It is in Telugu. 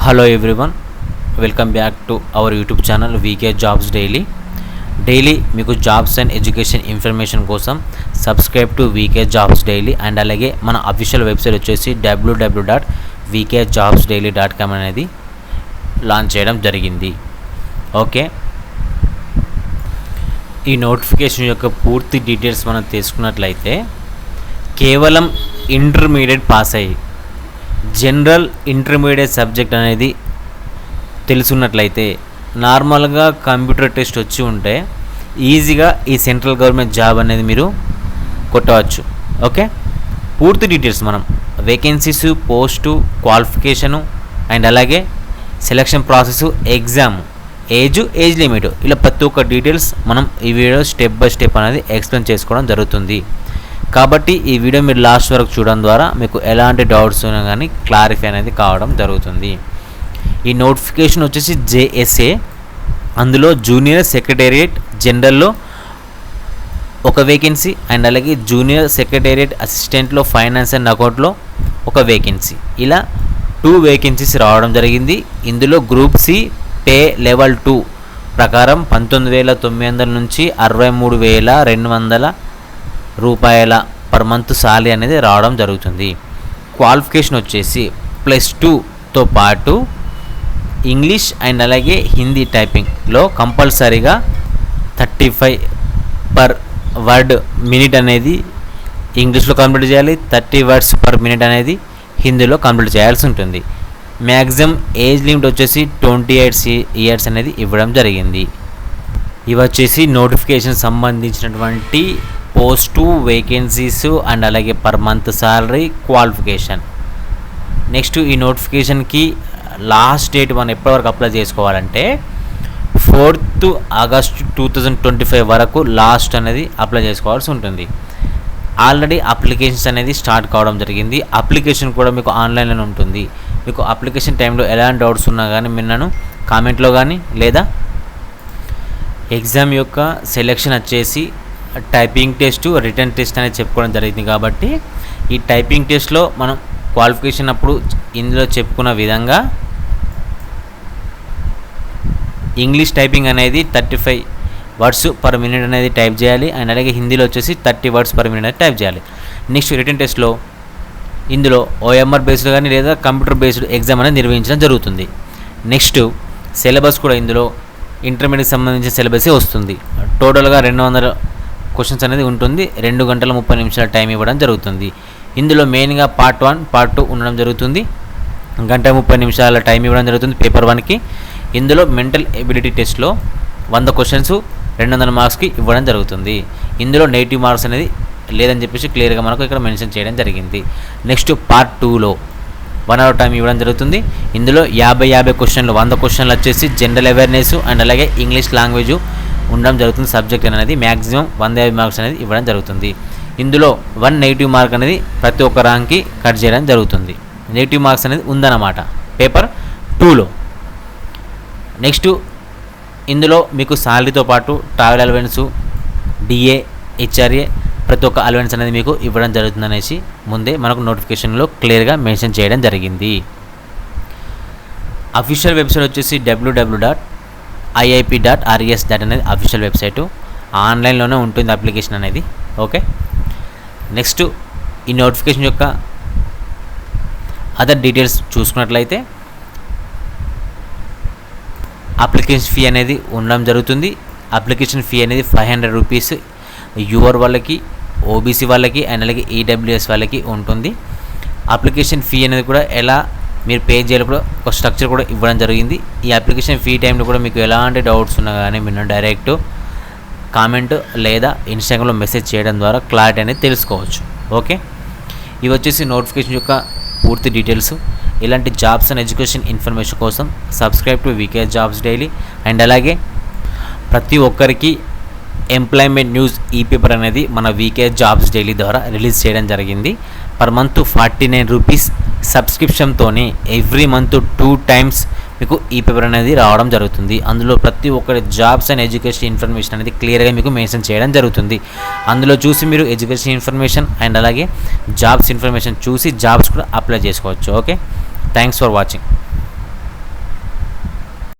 Hello everyone, welcome back to our YouTube channel VK jobs daily మీకు జాబ్స్ అండ్ ఎడ్యుకేషన్ ఇన్ఫర్మేషన్ కోసం subscribe to VK jobs daily. And అలాగే మన అఫీషియల్ వెబ్సైట్ వచ్చేసి www.vkjobsdaily.com అనేది లాంచ్ చేయడం జరిగింది. ఓకే, ఈ నోటిఫికేషన్ యొక్క పూర్తి డీటెయిల్స్ మనం తీసుకున్నట్లయితే, కేవలం ఇంటర్మీడియట్ పాస్ అయ్యి జనరల్ ఇంటర్మీడియట్ సబ్జెక్ట్ అనేది తెలుసున్నట్లయితే, నార్మల్గా కంప్యూటర్ టెస్ట్ వచ్చి ఉంటే ఈజీగా ఈ సెంట్రల్ గవర్నమెంట్ జాబ్ అనేది మీరు కొట్టవచ్చు. ఓకే, పూర్తి డీటెయిల్స్ మనం వేకెన్సీస్, పోస్టు, క్వాలిఫికేషను అండ్ అలాగే selection process, exam, age limit, ఇలా ప్రతి ఒక్క డీటెయిల్స్ మనం ఈ వీడియో స్టెప్ బై స్టెప్ అనేది ఎక్స్ప్లెయిన్ చేసుకోవడం జరుగుతుంది. కాబట్టి ఈ వీడియో మీరు లాస్ట్ వరకు చూడడం ద్వారా మీకు ఎలాంటి డౌట్స్ ఉన్నా కానీ క్లారిఫై అనేది కావడం జరుగుతుంది. ఈ నోటిఫికేషన్ వచ్చేసి JSA, అందులో జూనియర్ సెక్రటేరియట్ జనరల్లో ఒక వేకెన్సీ అండ్ అలాగే జూనియర్ సెక్రటేరియట్ అసిస్టెంట్లో ఫైనాన్స్ అండ్ అకౌంట్లో ఒక వేకెన్సీ, ఇలా 2 వేకెన్సీస్ రావడం జరిగింది. ఇందులో గ్రూప్ C పే లెవెల్ 2 ప్రకారం 19,900 నుంచి 63,200 రూపాయల పర్ మంత్ సాలరీ అనేది రావడం జరుగుతుంది. క్వాలిఫికేషన్ వచ్చేసి +2తో పాటు ఇంగ్లీష్ అండ్ అలాగే హిందీ టైపింగ్లో కంపల్సరీగా 35 పర్ వర్డ్ మినిట్ అనేది ఇంగ్లీష్లో కంప్లీట్ చేయాలి, 30 వర్డ్స్ పర్ మినిట్ అనేది హిందీలో కంప్లీట్ చేయాల్సి ఉంటుంది. మ్యాక్సిమం ఏజ్ లిమిట్ వచ్చేసి 28 ఇయర్స్ అనేది ఇవ్వడం జరిగింది. ఇవి వచ్చేసి నోటిఫికేషన్ సంబంధించినటువంటి పోస్టు, వేకెన్సీస్ అండ్ అలాగే per month salary, qualification. Next ఈ నోటిఫికేషన్కి లాస్ట్ డేట్ మనం ఎప్పటివరకు అప్లై చేసుకోవాలంటే 4th ఆగస్ట్ 2025 వరకు లాస్ట్ అనేది అప్లై చేసుకోవాల్సి ఉంటుంది. ఆల్రెడీ అప్లికేషన్స్ అనేది స్టార్ట్ కావడం జరిగింది. అప్లికేషన్ కూడా మీకు ఆన్లైన్లోనే ఉంటుంది. మీకు అప్లికేషన్ టైంలో ఎలాంటి డౌట్స్ ఉన్నా కానీ మీరు నన్ను కామెంట్లో కానీ లేదా ఎగ్జామ్ యొక్క సెలెక్షన్ వచ్చేసి టైపింగ్ టెస్ట్, రిటర్న్ టెస్ట్ అనేది చెప్పుకోవడం జరిగింది. కాబట్టి ఈ టైపింగ్ టెస్ట్లో మనం క్వాలిఫికేషన్ అప్పుడు ఇందులో చెప్పుకున్న విధంగా ఇంగ్లీష్ టైపింగ్ అనేది 35 వర్డ్స్ పర్ మినిట్ అనేది టైప్ చేయాలి అండ్ అలాగే హిందీలో వచ్చేసి 30 వర్డ్స్ పర్ మినిట్ అనేది టైప్ చేయాలి. నెక్స్ట్ రిటర్న్ టెస్ట్లో ఇందులో OMR బేస్డ్ కానీ లేదా కంప్యూటర్ బేస్డ్ ఎగ్జామ్ అనేది నిర్వహించడం జరుగుతుంది. నెక్స్ట్ సిలబస్ కూడా ఇందులో ఇంటర్మీడియట్ సంబంధించిన సిలబసే వస్తుంది. టోటల్గా 200 క్వశ్చన్స్ అనేది ఉంటుంది. 2 గంటల 30 నిమిషాల టైం ఇవ్వడం జరుగుతుంది. ఇందులో మెయిన్గా పార్ట్ 1, పార్ట్ 2 ఉండడం జరుగుతుంది. 1 గంట 30 నిమిషాల టైం ఇవ్వడం జరుగుతుంది పేపర్ 1కి. ఇందులో మెంటల్ ఎబిలిటీ టెస్ట్లో 100 క్వశ్చన్స్ 200 మార్క్స్కి ఇవ్వడం జరుగుతుంది. ఇందులో నెగిటివ్ మార్క్స్ అనేది లేదని చెప్పేసి క్లియర్గా మనకు ఇక్కడ మెన్షన్ చేయడం జరిగింది. నెక్స్ట్ పార్ట్ 2లో 1 అవర్ టైం ఇవ్వడం జరుగుతుంది. ఇందులో 50 క్వశ్చన్లు, 100 క్వశ్చన్లు వచ్చేసి జనరల్ అవేర్నెస్ అండ్ అలాగే ఇంగ్లీష్ లాంగ్వేజ్ ఉండడం జరుగుతుంది. సబ్జెక్ట్ అనేది మ్యాక్సిమం 150 మార్క్స్ అనేది ఇవ్వడం జరుగుతుంది. ఇందులో 1 నెగిటివ్ మార్క్ అనేది ప్రతి ఒక్క ర్యాంక్కి కట్ చేయడం జరుగుతుంది. నెగిటివ్ మార్క్స్ అనేది ఉందన్నమాట పేపర్ 2లో. నెక్స్ట్ ఇందులో మీకు సాలరీతో పాటు ట్రావెల్ అలవెన్స్, DA, HRA ప్రతి ఒక్క అలవెన్స్ అనేది మీకు ఇవ్వడం జరుగుతుంది అనేసి ముందే మనకు నోటిఫికేషన్లో క్లియర్గా మెన్షన్ చేయడం జరిగింది. అఫీషియల్ వెబ్సైట్ వచ్చేసి www.iip.res అనేది అఫీషియల్ వెబ్సైటు. ఆన్లైన్లోనే ఉంటుంది అప్లికేషన్ అనేది. ఓకే, నెక్స్ట్ ఈ నోటిఫికేషన్ యొక్క అదర్ డీటెయిల్స్ చూసుకున్నట్లయితే, అప్లికేషన్ ఫీ అనేది ఉండడం జరుగుతుంది. అప్లికేషన్ ఫీ అనేది 500 రూపీస్ యువర్ వాళ్ళకి, OBC వాళ్ళకి అండ్ అలాగే EWS వాళ్ళకి ఉంటుంది. అప్లికేషన్ ఫీ అనేది కూడా ఎలా మీరు పే చేయాలి కూడా ఒక స్ట్రక్చర్ కూడా ఇవ్వడం జరిగింది. ఈ అప్లికేషన్ ఫీ టైంలో కూడా మీకు ఎలాంటి డౌట్స్ ఉన్నా కానీ మీరు డైరెక్ట్ కామెంట్ లేదా ఇన్స్టాగ్రామ్లో మెసేజ్ చేయడం ద్వారా క్లారిటీ అనేది తెలుసుకోవచ్చు. ఓకే, ఇవి వచ్చేసి నోటిఫికేషన్ యొక్క పూర్తి డీటెయిల్స్. ఇలాంటి జాబ్స్ అండ్ ఎడ్యుకేషన్ ఇన్ఫర్మేషన్ కోసం subscribe to VK jobs daily. And అలాగే ప్రతి ఒక్కరికి ఎంప్లాయ్మెంట్ న్యూస్ పేపర్ అనేది మన వీకే జాబ్స్ డైలీ ద్వారా రిలీజ్ చేయడం జరిగింది. పర్ మంత్ 49 రూపీస్ సబ్స్క్రిప్షన్తోనే ఎవ్రీ మంత్ 2 టైమ్స్ మీకు పేపర్ అనేది రావడం జరుగుతుంది. అందులో ప్రతి ఒక్కరి జాబ్స్ అండ్ ఎడ్యుకేషన్ ఇన్ఫర్మేషన్ అనేది క్లియర్గా మీకు మెన్షన్ చేయడం జరుగుతుంది. అందులో చూసి మీరు ఎడ్యుకేషన్ ఇన్ఫర్మేషన్ అండ్ అలాగే జాబ్స్ ఇన్ఫర్మేషన్ చూసి జాబ్స్ కూడా అప్లై చేసుకోవచ్చు. Okay, thanks for watching.